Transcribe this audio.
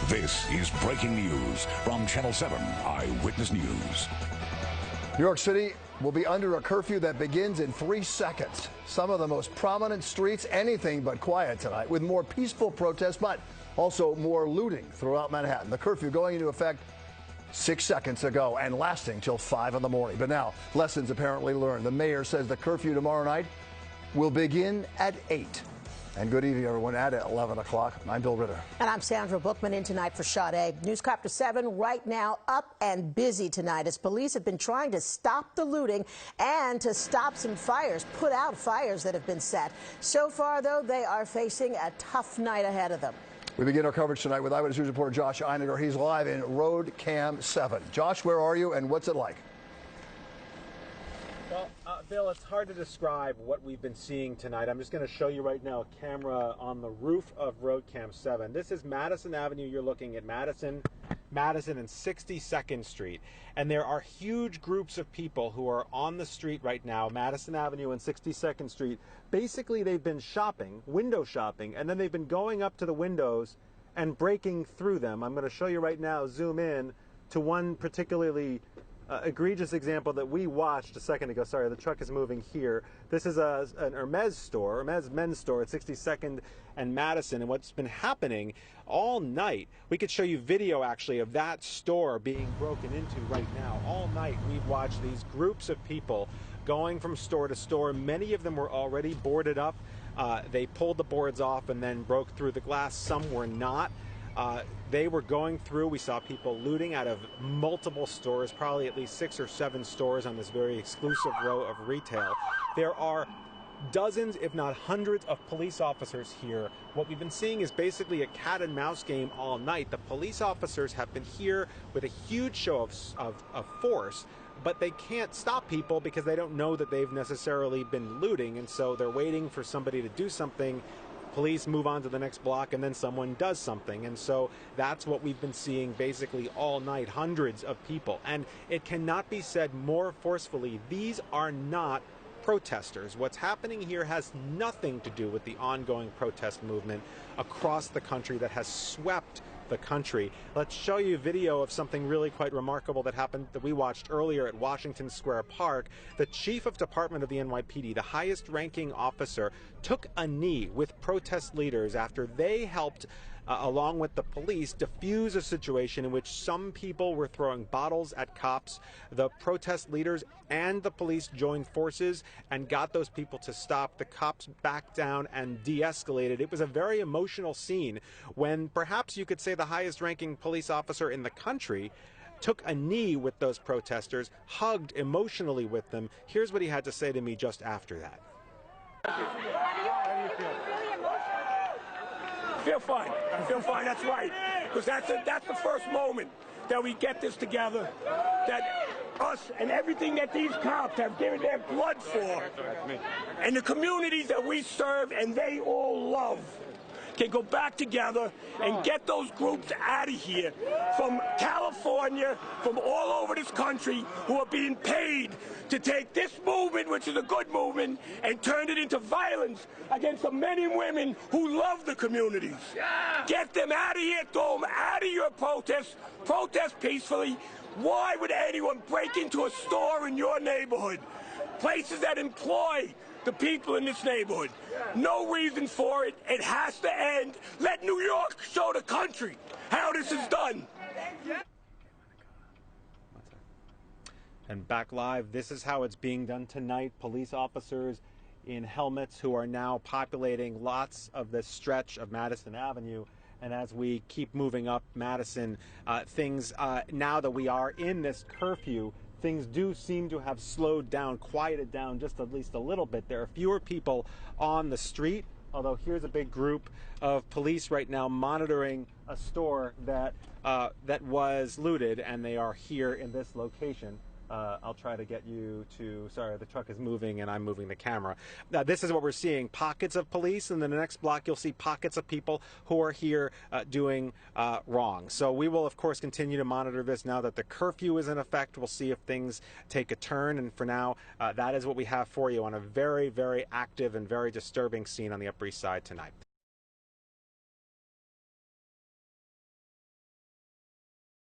This is breaking news from Channel 7 Eyewitness News. New York City will be under a curfew that begins in 3 seconds. Some of the most prominent streets, anything but quiet tonight, with more peaceful protests, but also more looting throughout Manhattan. The curfew going into effect 6 seconds ago and lasting till 5 in the morning. But now, lessons apparently learned. The mayor says the curfew tomorrow night will begin at 8. And good evening, everyone, at 11 o'clock. I'm Bill Ritter. And I'm Sandra Bookman in tonight for Sade. Newscopter 7 right now up and busy tonight as police have been trying to stop the looting and to stop some fires, put out fires that have been set. So far, though, they are facing a tough night ahead of them. We begin our coverage tonight with Eyewitness News reporter Josh Einiger. He's live in Road Cam 7. Josh, where are you and what's it like? Well, Bill, it's hard to describe what we've been seeing tonight. I'm just going to show you right now a camera on the roof of Road Cam 7. This is Madison Avenue. You're looking at Madison and 62nd Street. And there are huge groups of people who are on the street right now, Madison Avenue and 62nd Street. Basically, they've been shopping, window shopping, and then they've been going up to the windows and breaking through them. I'm going to show you right now, zoom in to one particularly egregious example that we watched a second ago. Sorry, the truck is moving here. This is an Hermes store, Hermes men's store at 62nd and Madison. And what's been happening all night, we could show you video actually of that store being broken into right now. All night we've watched these groups of people going from store to store. Many of them were already boarded up. They pulled the boards off and then broke through the glass. Some were not. They were going through. We saw people looting out of multiple stores, probably at least 6 or 7 stores on this very exclusive row of retail. There are dozens, if not hundreds, of police officers here. What we've been seeing is basically a cat and mouse game all night. The police officers have been here with a huge show of force, but they can't stop people because they don't know that they've necessarily been looting, and so they're waiting for somebody to do something. Police move on to the next block and then someone does something. And so that's what we've been seeing basically all night, hundreds of people. And it cannot be said more forcefully, these are not protesters. What's happening here has nothing to do with the ongoing protest movement across the country that has swept the country. Let's show you video of something really quite remarkable that happened that we watched earlier at Washington Square Park. The chief of department of the NYPD, the highest ranking officer, took a knee with protest leaders after they helped along with the police, diffuse a situation in which some people were throwing bottles at cops. The protest leaders and the police joined forces and got those people to stop. The cops backed down and de-escalated. It was a very emotional scene when perhaps you could say the highest ranking police officer in the country took a knee with those protesters, hugged emotionally with them. Here's what he had to say to me just after that. I feel fine, that's right. Because that's the first moment that we get this together, that us and everything that these cops have given their blood for, and the communities that we serve and they all love, can go back together and get those groups out of here from California, from all over this country, who are being paid to take this movement, which is a good movement, and turn it into violence against the men and women who love the communities. Get them out of here, throw them out of your protests, protest peacefully. Why would anyone break into a store in your neighborhood? Places that employ the people in this neighborhood. No reason for it. It has to end. Let New York show the country how this is done. And back live, this is how it's being done tonight. Police officers in helmets who are now populating lots of this stretch of Madison Avenue. And as we keep moving up Madison, now that we are in this curfew, things do seem to have slowed down, quieted down just at least a little bit. There are fewer people on the street, although here's a big group of police right now monitoring a store that was looted, and they are here in this location. I'll try to get you to, sorry, the truck is moving and I'm moving the camera. This is what we're seeing, pockets of police, and then the next block you'll see pockets of people who are here doing wrong. So we will, of course, continue to monitor this now that the curfew is in effect. We'll see if things take a turn, and for now, that is what we have for you on a very, very active and very disturbing scene on the Upper East Side tonight.